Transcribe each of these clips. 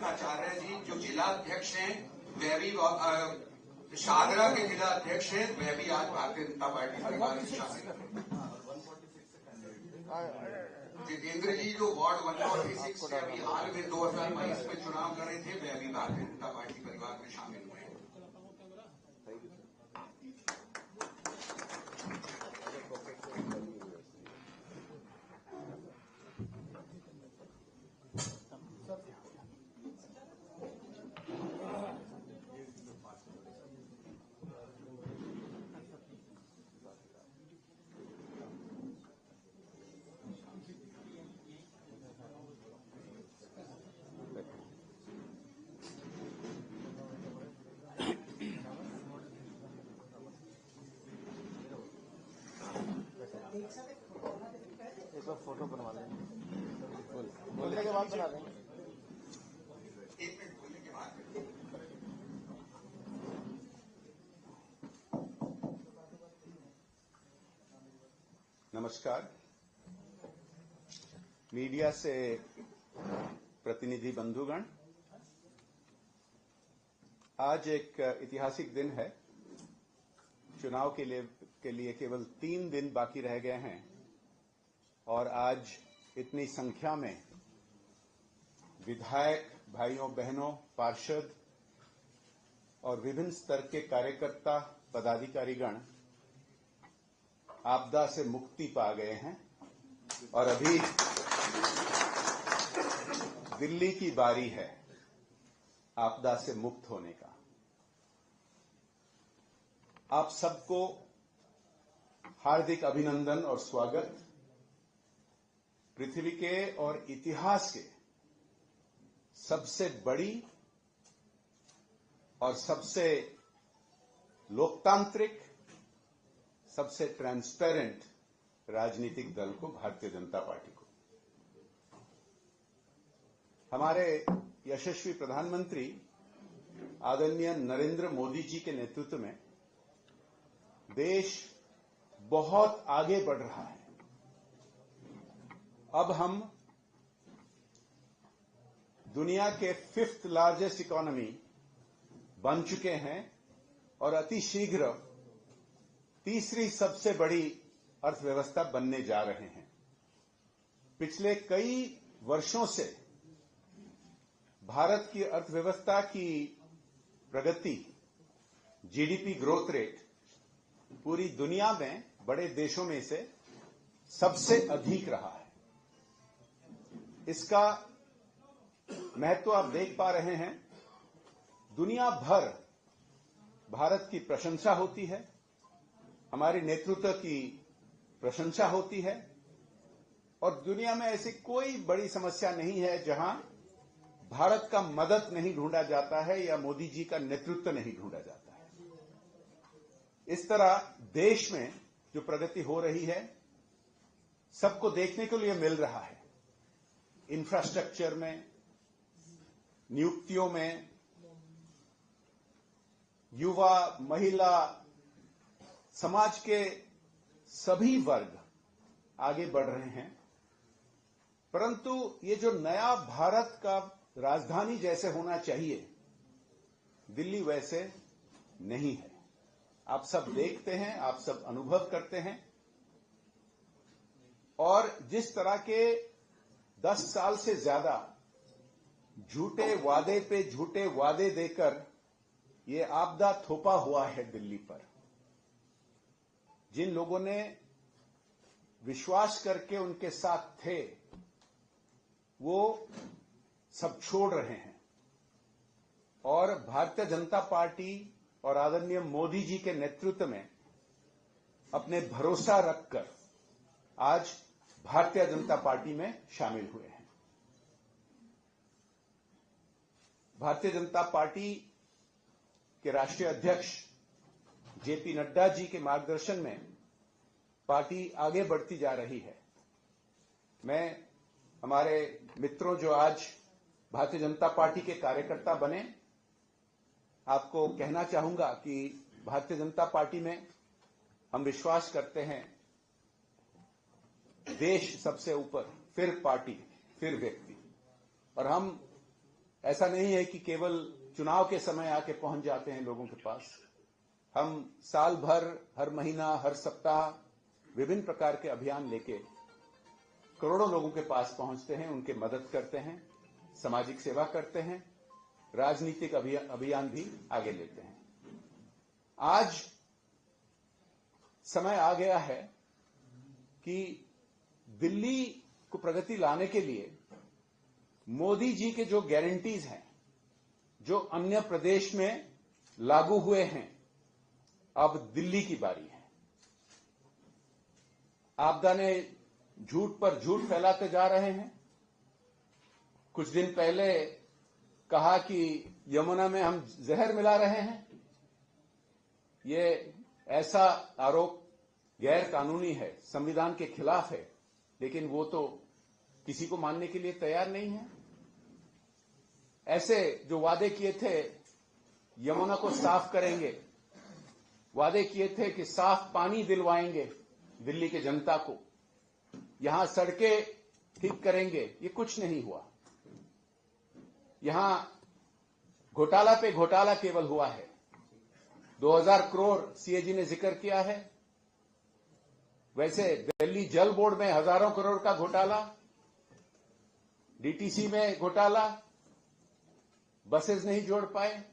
आचार्य जी जो जिला अध्यक्ष हैं, वह भी शाहदरा के जिला अध्यक्ष हैं, वह भी आज भारतीय जनता पार्टी परिवार में शामिल हैं। जितेंद्र जी जो वार्ड 146 से अभी हाल में 2022 में चुनाव लड़े थे, वह भी भारतीय जनता पार्टी परिवार में शामिल हुए हैं। एक बार फोटो बनवा लेंगे, बोलने के बाद बना देंगे। एक मिनट बोलने के बाद। नमस्कार। मीडिया से प्रतिनिधि बंधुगण, आज एक ऐतिहासिक दिन है। चुनाव के लिए केवल 3 दिन बाकी रह गए हैं और आज इतनी संख्या में विधायक भाइयों बहनों, पार्षद और विभिन्न स्तर के कार्यकर्ता पदाधिकारीगण आपदा से मुक्ति पा गए हैं और अभी दिल्ली की बारी है आपदा से मुक्त होने का। आप सबको हार्दिक अभिनंदन और स्वागत। पृथ्वी के और इतिहास के सबसे बड़ी और सबसे लोकतांत्रिक, सबसे ट्रांसपेरेंट राजनीतिक दल को, भारतीय जनता पार्टी को। हमारे यशस्वी प्रधानमंत्री आदरणीय नरेंद्र मोदी जी के नेतृत्व में देश बहुत आगे बढ़ रहा है। अब हम दुनिया के 5th लार्जेस्ट इकोनॉमी बन चुके हैं और अति शीघ्र तीसरी सबसे बड़ी अर्थव्यवस्था बनने जा रहे हैं। पिछले कई वर्षों से भारत की अर्थव्यवस्था की प्रगति, जीडीपी ग्रोथ रेट पूरी दुनिया में बड़े देशों में से सबसे अधिक रहा है। इसका महत्व आप देख पा रहे हैं। दुनिया भर भारत की प्रशंसा होती है, हमारे नेतृत्व की प्रशंसा होती है और दुनिया में ऐसी कोई बड़ी समस्या नहीं है जहां भारत का मदद नहीं ढूंढा जाता है या मोदी जी का नेतृत्व नहीं ढूंढा जाता है। इस तरह देश में जो प्रगति हो रही है सबको देखने के लिए मिल रहा है। इंफ्रास्ट्रक्चर में, नियुक्तियों में, युवा, महिला, समाज के सभी वर्ग आगे बढ़ रहे हैं। परंतु ये जो नया भारत का राजधानी जैसे होना चाहिए, दिल्ली वैसे नहीं है। आप सब देखते हैं, आप सब अनुभव करते हैं। और जिस तरह के 10 साल से ज्यादा झूठे वादे पे झूठे वादे देकर ये आपदा थोपा हुआ है दिल्ली पर, जिन लोगों ने विश्वास करके उनके साथ थे वो सब छोड़ रहे हैं और भारतीय जनता पार्टी और आदरणीय मोदी जी के नेतृत्व में अपने भरोसा रखकर आज भारतीय जनता पार्टी में शामिल हुए हैं। भारतीय जनता पार्टी के राष्ट्रीय अध्यक्ष जेपी नड्डा जी के मार्गदर्शन में पार्टी आगे बढ़ती जा रही है। मैं हमारे मित्रों जो आज भारतीय जनता पार्टी के कार्यकर्ता बने, आपको कहना चाहूंगा कि भारतीय जनता पार्टी में हम विश्वास करते हैं देश सबसे ऊपर, फिर पार्टी, फिर व्यक्ति। और हम ऐसा नहीं है कि केवल चुनाव के समय आके पहुंच जाते हैं लोगों के पास। हम साल भर, हर महीना, हर सप्ताह विभिन्न प्रकार के अभियान लेके करोड़ों लोगों के पास पहुंचते हैं, उनके मदद करते हैं, सामाजिक सेवा करते हैं, राजनीतिक अभियान भी आगे लेते हैं। आज समय आ गया है कि दिल्ली को प्रगति लाने के लिए मोदी जी के जो गारंटीज हैं, जो अन्य प्रदेश में लागू हुए हैं, अब दिल्ली की बारी है। आपदा ने झूठ पर झूठ फैलाते जा रहे हैं। कुछ दिन पहले कहा कि यमुना में हम जहर मिला रहे हैं। ये ऐसा आरोप गैर कानूनी है, संविधान के खिलाफ है, लेकिन वो तो किसी को मानने के लिए तैयार नहीं है। ऐसे जो वादे किए थे, यमुना को साफ करेंगे, वादे किए थे कि साफ पानी दिलवाएंगे दिल्ली के जनता को, यहां सड़कें ठीक करेंगे, ये कुछ नहीं हुआ। यहां घोटाला पे घोटाला केवल हुआ है। 2000 करोड़ सीएजी ने जिक्र किया है। वैसे दिल्ली जल बोर्ड में हजारों करोड़ का घोटाला, डीटीसी में घोटाला, बसेस नहीं जोड़ पाए।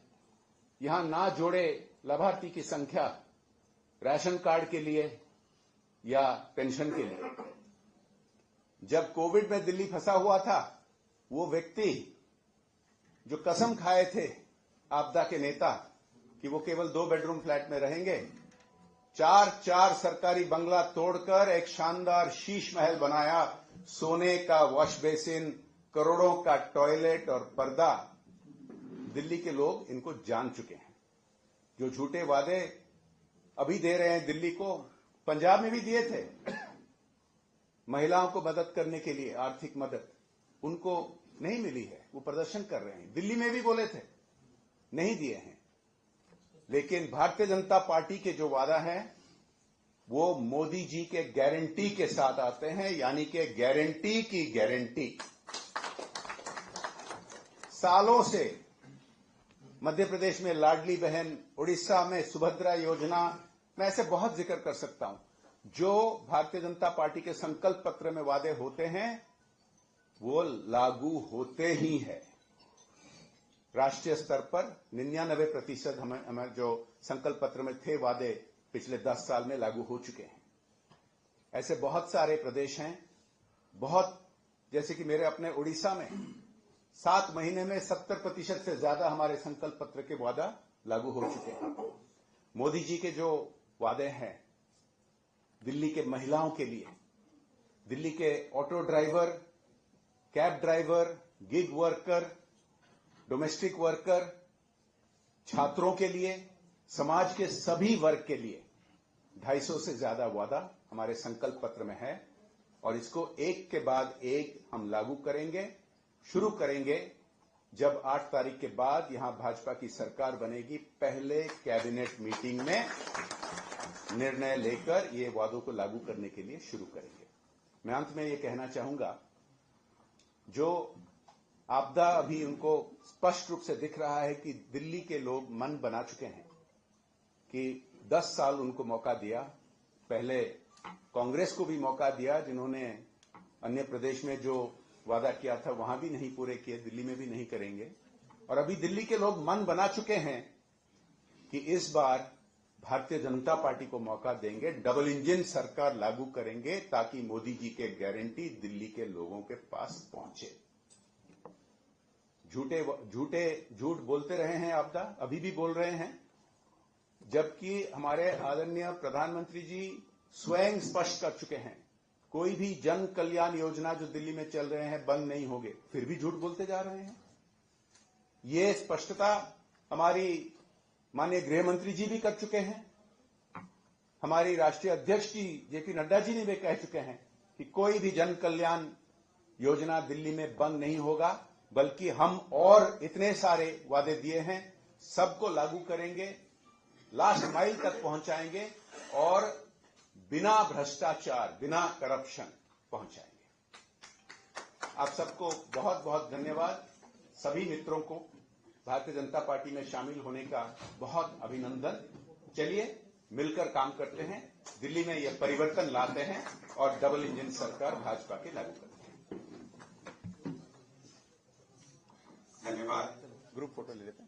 यहां ना जोड़े लाभार्थी की संख्या राशन कार्ड के लिए या पेंशन के लिए। जब कोविड में दिल्ली फंसा हुआ था, वो व्यक्ति जो कसम खाए थे आपदा के नेता कि वो केवल 2 बेडरूम फ्लैट में रहेंगे, 4 सरकारी बंगला तोड़कर एक शानदार शीश महल बनाया, सोने का वॉश बेसिन, करोड़ों का टॉयलेट और पर्दा। दिल्ली के लोग इनको जान चुके हैं। जो झूठे वादे अभी दे रहे हैं दिल्ली को, पंजाब में भी दिए थे। महिलाओं को मदद करने के लिए आर्थिक मदद उनको नहीं मिली है, वो प्रदर्शन कर रहे हैं। दिल्ली में भी बोले थे, नहीं दिए हैं। लेकिन भारतीय जनता पार्टी के जो वादा है वो मोदी जी के गारंटी के साथ आते हैं, यानी कि गारंटी की गारंटी। सालों से मध्य प्रदेश में लाडली बहन, उड़ीसा में सुभद्रा योजना, मैं ऐसे बहुत जिक्र कर सकता हूं। जो भारतीय जनता पार्टी के संकल्प पत्र में वादे होते हैं वो लागू होते ही है। राष्ट्रीय स्तर पर 99% हमें जो संकल्प पत्र में थे वादे पिछले 10 साल में लागू हो चुके हैं। ऐसे बहुत सारे प्रदेश हैं, बहुत, जैसे कि मेरे अपने उड़ीसा में 7 महीने में 70% से ज्यादा हमारे संकल्प पत्र के वादा लागू हो चुके हैं। मोदी जी के जो वादे हैं दिल्ली के महिलाओं के लिए, दिल्ली के auto driver, cab driver, gig worker, domestic worker, छात्रों के लिए, समाज के सभी वर्ग के लिए 250 से ज्यादा वादा हमारे संकल्प पत्र में है और इसको एक के बाद एक हम लागू करेंगे। शुरू करेंगे जब 8 तारीख के बाद यहां भाजपा की सरकार बनेगी। पहले कैबिनेट मीटिंग में निर्णय लेकर ये वादों को लागू करने के लिए शुरू करेंगे। मैं अंत में ये कहना चाहूंगा, जो आपदा अभी उनको स्पष्ट रूप से दिख रहा है कि दिल्ली के लोग मन बना चुके हैं कि 10 साल उनको मौका दिया। पहले कांग्रेस को भी मौका दिया, जिन्होंने अन्य प्रदेश में जो वादा किया था वहां भी नहीं पूरे किए, दिल्ली में भी नहीं करेंगे। और अभी दिल्ली के लोग मन बना चुके हैं कि इस बार भारतीय जनता पार्टी को मौका देंगे, डबल इंजन सरकार लागू करेंगे ताकि मोदी जी के गारंटी दिल्ली के लोगों के पास पहुंचे। झूठ बोलते रहे हैं आपदा, अभी भी बोल रहे हैं, जबकि हमारे आदरणीय प्रधानमंत्री जी स्वयं स्पष्ट कर चुके हैं कोई भी जन कल्याण योजना जो दिल्ली में चल रहे हैं बंद नहीं होंगे, फिर भी झूठ बोलते जा रहे हैं। ये स्पष्टता हमारी माननीय गृह मंत्री जी भी कर चुके हैं। हमारी राष्ट्रीय अध्यक्ष जी जेपी नड्डा जी ने भी कह चुके हैं कि कोई भी जन कल्याण योजना दिल्ली में बंद नहीं होगा, बल्कि हम और इतने सारे वादे दिए हैं, सबको लागू करेंगे, लास्ट माइल तक पहुंचाएंगे और बिना भ्रष्टाचार, बिना करप्शन पहुंचाएंगे। आप सबको बहुत बहुत धन्यवाद। सभी मित्रों को भारतीय जनता पार्टी में शामिल होने का बहुत अभिनंदन। चलिए मिलकर काम करते हैं, दिल्ली में यह परिवर्तन लाते हैं और डबल इंजन सरकार भाजपा की लागू करते हैं। धन्यवाद। ग्रुप फोटो ले लेते हैं।